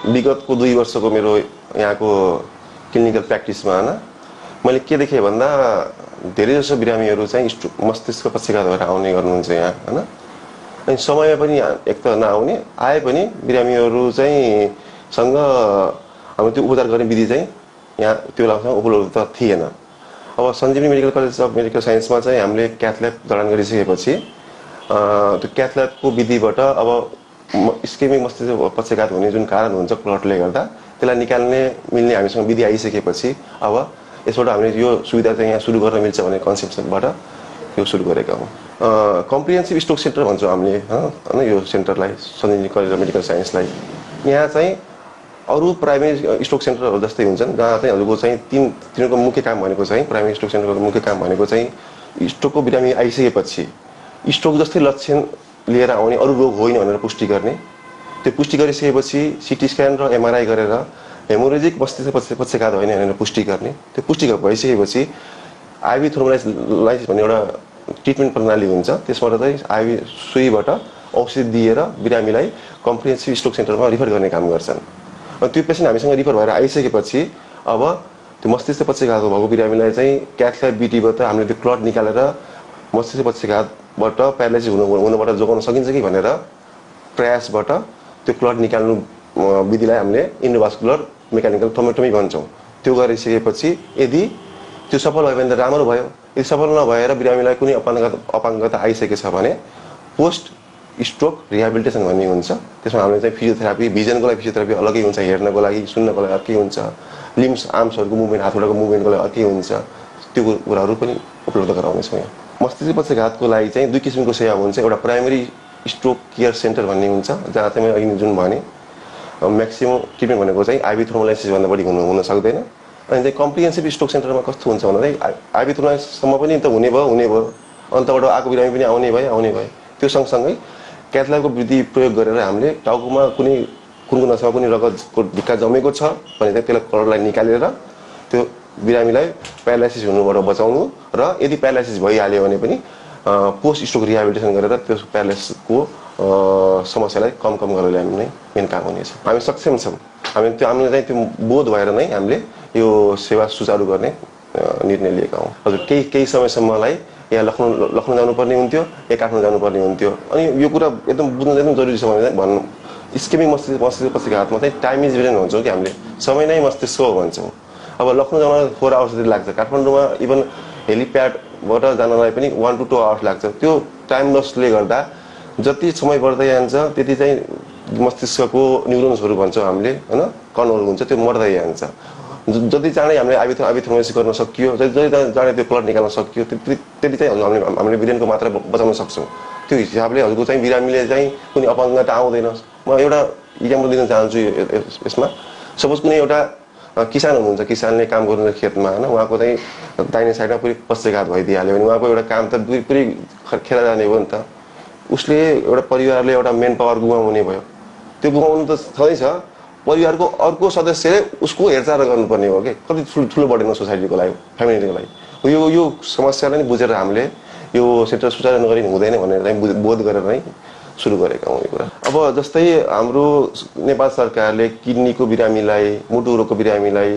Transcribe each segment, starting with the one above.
विगतको 2 वर्षको मेरो यहाँको क्लिनिकल प्र्याक्टिसमा हैन मैले के देखेँ भन्दा धेरै जसो बिरामीहरू चाहिँ मस्तिष्क पक्षघात भएर आउने गर्नुहुन्छ यहाँ हैन अनि समयमा पनि एक त नआउने आए पनि बिरामीहरू चाहिँ सँग हामी त्यो उपचार गर्ने विधि चाहिँ यहाँ त्यो बेलामा उपलब्ध थिएन। अब सञ्जीवनी मेडिकल कलेज अफ मेडिकल साइन्समा चाहिँ हामीले क्याथ ल्याब जडान गरिसकेपछि त्यो क्याथ ल्याबको विधिबाट अब इस्केमिक मस्तिष्क पक्षघात हुने जुन कारण हुन्छ क्लटले गर्दा त्यसलाई निकाल्ने मिल्ने हामीसँग विधि आइसकेपछि अब यसबाट हामीले यो सुविधा चाहिँ यहाँ सुरु गर्न मिल्छ भन्ने कन्सेप्सनबाट यो सुरु गरेका हौँ। कम्प्रिहेन्सिभ स्ट्रोक सेन्टर भन्छौँ हामीले हैन यो सेन्टरलाई सञ्जीवनी कलेज अफ मेडिकल साइन्सलाई। यहाँ चाहिँ अरू प्राइमेरी स्ट्रोक सेन्टरहरू जस्तै हुन्छन् जहाँ चाहिँ हजुरको चाहिँ तिनीहरूको मुख्य काम भनेको चाहिँ प्राइमेरी स्ट्रोक सेन्टरको मुख्य काम भनेको चाहिँ स्ट्रोकको बिरामी आइसकेपछि स्ट्रोक जस्तै लक्षण लिएर आउने अरू रोग होइन भनेर पुष्टि गर्ने। त्यो पुष्टि गरिसकेपछि सिटी स्क्यान र एमआरआई गरेर हेमोरेजिक मस्तिष्क पक्षघात होइन भनेर पुष्टि गर्ने। त्यो पुष्टि भइसकेपछि आइभी थ्रोम्बोलाइसिस भन्ने एउटा ट्रिटमेन्ट प्रणाली हुन्छ त्यसबाट चाहिँ आइभी सुईबाट औषधि दिएर बिरामीलाई कम्प्रिहेन्सिभ स्ट्रोक सेन्टरमा रिफर गर्ने काम गर्छन्। अनि त्यो पेसेन्ट हामीसँग रिफर भएर आइसकेपछि अब त्यो मस्तिष्क पक्षघात भएको बिरामीलाई चाहिँ क्याथ ल्याब बिटीबाट हामीले त्यो क्लट निकालेर मस्तिष्क पक्षघातबाट प्यारालाइसिस हुनबाट जोगाउन सकिन्छ कि भनेर प्रयासबाट त्यो क्लट निकाल्नु विधिलाई हामीले इन्डोभास्कुलर मेकानिकल थ्रोम्बोटोमी भन्छौँ। त्यो गरिसकेपछि यदि त्यो सफल भयो भने त राम्रो भयो। यदि सफल नभएर बिरामीलाई कुनै अपाङ्गता आइसकेछ भने पोस्ट स्ट्रोक रिहेबिलिटेसन भन्ने हुन्छ। त्यसमा हामीले चाहिँ फिजियोथेरापी भिजनको लागि फिजियोथेरापी अलग्गै हुन्छ, हेर्नको लागि सुन्नको लागि अर्कै हुन्छ, लिम्स आर्म्सहरूको मुभमेन्ट हातखुट्टाको मुभमेन्टको लागि अर्कै हुन्छ। त्यो कुराहरू पनि उपलब्ध गराउनेछौँ यहाँ। मस्तिष्क पक्षघातको लागि चाहिँ 2 किसिमको सेवा हुन्छ। एउटा प्राइमेरी स्ट्रोक केयर सेन्टर भन्ने हुन्छ जहाँ चाहिँ मैले अघि जुन भने म्याक्सिमम ट्रिटमेन्ट भनेको चाहिँ आइभी थ्रोम्बोलाइसिस भन्दा बढी हुन सक्दैन। अनि चाहिँ कम्प्रिहेन्सिभ स्ट्रोक सेन्टरमा कस्तो हुन्छ भन्दा चाहिँ आइभी थ्रोम्बोलाइसिससम्म पनि त हुने भयो अन्तबाट आएको बिरामी पनि आउने भयो। त्यो सँगसँगै क्याथ ल्याबको विधि प्रयोग गरेर हामीले टाउकोमा कुन नसामा कुनै रगतको ढिक्का जमेको छ भने चाहिँ त्यसलाई क्लटलाई निकालेर त्यो बिरामीलाई प्यारालाइसिस हुनुबाट बचाउनु र यदि प्यारालाइसिस भइहाल्यो भने पनि पोस्ट स्ट्रोक रिहेबिलिटेसन गरेर त्यो प्यारालाइसिसको समस्यालाई कम गरेर ल्याउनु नै मेन काम हुनेछ। हामी सक्षम छौँ। हामीले चाहिँ त्यो बोध भएर नै हामीले यो सेवा सुचारू गर्ने निर्णय लिएका हौँ। हजुर केही समयसम्मलाई यहाँ लखनऊ जानुपर्ने हुन्थ्यो या काठमाडौँ जानुपर्ने हुन्थ्यो। अनि यो कुरा एकदम बुझ्नु एकदम जरुरी छ भने भन्नु स्केमिक मस्तिष्क पक्षघातमा चाहिँ टाइम इज भेरी भन्छौँ कि हामीले समय नै मस्तिष्क हो भन्छौँ। अब लखनऊ जान 4 आवर्स जति लाग्छ, काठमाडौँमा इभन हेलिप्याडबाट जानलाई पनि 1 to 2 आवर्स लाग्छ। त्यो टाइम लसले गर्दा जति समय बढ्दै जान्छ त्यति चाहिँ मस्तिष्कको न्युरोन्सहरू भन्छौँ हामीले हैन कणहरू हुन्छ त्यो मर्दै जान्छ। जति चाँडै हामीले आइभी थ्रोम्बोलाइसिस गर्न सकियो, जति चाँडै त्यो क्लट निकाल्न सकियो त्यति चाहिँ हामीले ब्रेनको मात्रा बचाउन सक्छौँ। त्यो हिसाबले हजुरको चाहिँ बिरामीले चाहिँ कुनै अपाङ्गता आउँदैन। म एउटा इक्जाम्पल दिन चाहन्छु यसमा। सपोज कुनै एउटा किसान हुनुहुन्छ, किसानले काम गर्नुहुन्छ खेतमा हैन, उहाँको चाहिँ दाहिने साइडमा पुरै पक्षघात भइदिइहाल्यो भने उहाँको एउटा काम त पुरै खेर जाने भयो नि त। उसले एउटा परिवारले एउटा मेन पावर गुमाउने भयो। त्यो गुमाउनु त छँदैछ, परिवारको अर्को सदस्यले उसको हेरचाह गर्नुपर्ने हो कि कति ठुलो बढेन सोसाइटीको लागि, फ्यामिलीको लागि। यो समस्यालाई नै बुझेर हामीले यो सेन्टर सुचारू नगरी हुँदैन भनेर चाहिँ बोध गरेर नै सुरु गरेका हौँ यो कुरा। अब जस्तै हाम्रो नेपाल सरकारले किडनीको बिरामीलाई, मुटु रोगको बिरामीलाई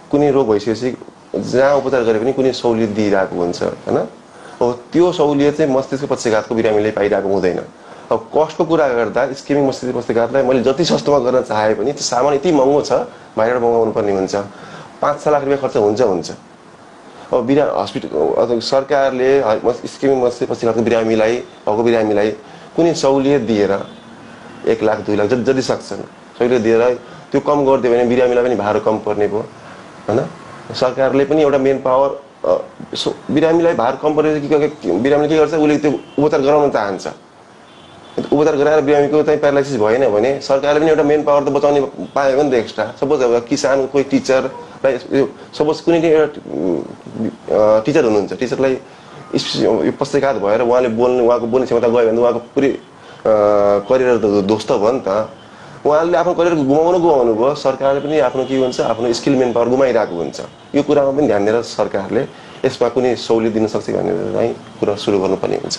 कुनै रोग भइसकेपछि जहाँ उपचार गरे पनि कुनै सहुलियत दिइरहेको हुन्छ हैन। अब त्यो सहुलियत चाहिँ मस्तिष्क पक्षघातको बिरामीले पाइरहेको हुँदैन। अब कस्टको कुरा गर्दा स्केमिक मस्तिष्क पक्षघातलाई मैले जति सस्तोमा गर्न चाहे पनि त्यो सामान यति महँगो छ, बाहिरबाट मगाउनु पर्ने हुन्छ। 5-6 लाख रुपियाँ खर्च हुन्छ। अब हस्पिटल सरकारले स्केमिक मस्तिष्क पक्षघातको बिरामीलाई कुनै सहुलियत दिएर 1 लाख 2 लाख जति सक्छन् सहुलियत दिएर त्यो कम गरिदियो भने बिरामीलाई पनि भार कम पर्ने भयो हैन। सरकारले पनि एउटा मेन पावर बिरामीलाई भार कम परेपछि बिरामीले के गर्छ, उसले त्यो उपचार गराउन चाहन्छ। उपचार गराएर बिरामीको चाहिँ प्यारालाइसिस भएन भने सरकारले पनि एउटा मेन पावर त बचाउने पायो भने त एक्स्ट्रा। सपोज अब किसान, कोही टिचर, सपोज कुनै एउटा टिचर हुनुहुन्छ, टिचरलाई यो पक्षघात भएर उहाँको बोल्ने क्षमता गयो भने उहाँको पुरै करियर त ध्वस्त भयो नि त। उहाँले आफ्नो करियर गुमाउनु भयो, सरकारले पनि आफ्नो के हुन्छ आफ्नो स्किल मेन पावर गुमाइरहेको हुन्छ। यो कुरामा पनि ध्यान दिएर सरकारले यसमा कुनै सहुलियत दिन सक्छ भनेर चाहिँ कुरा सुरु गर्नुपर्ने हुन्छ।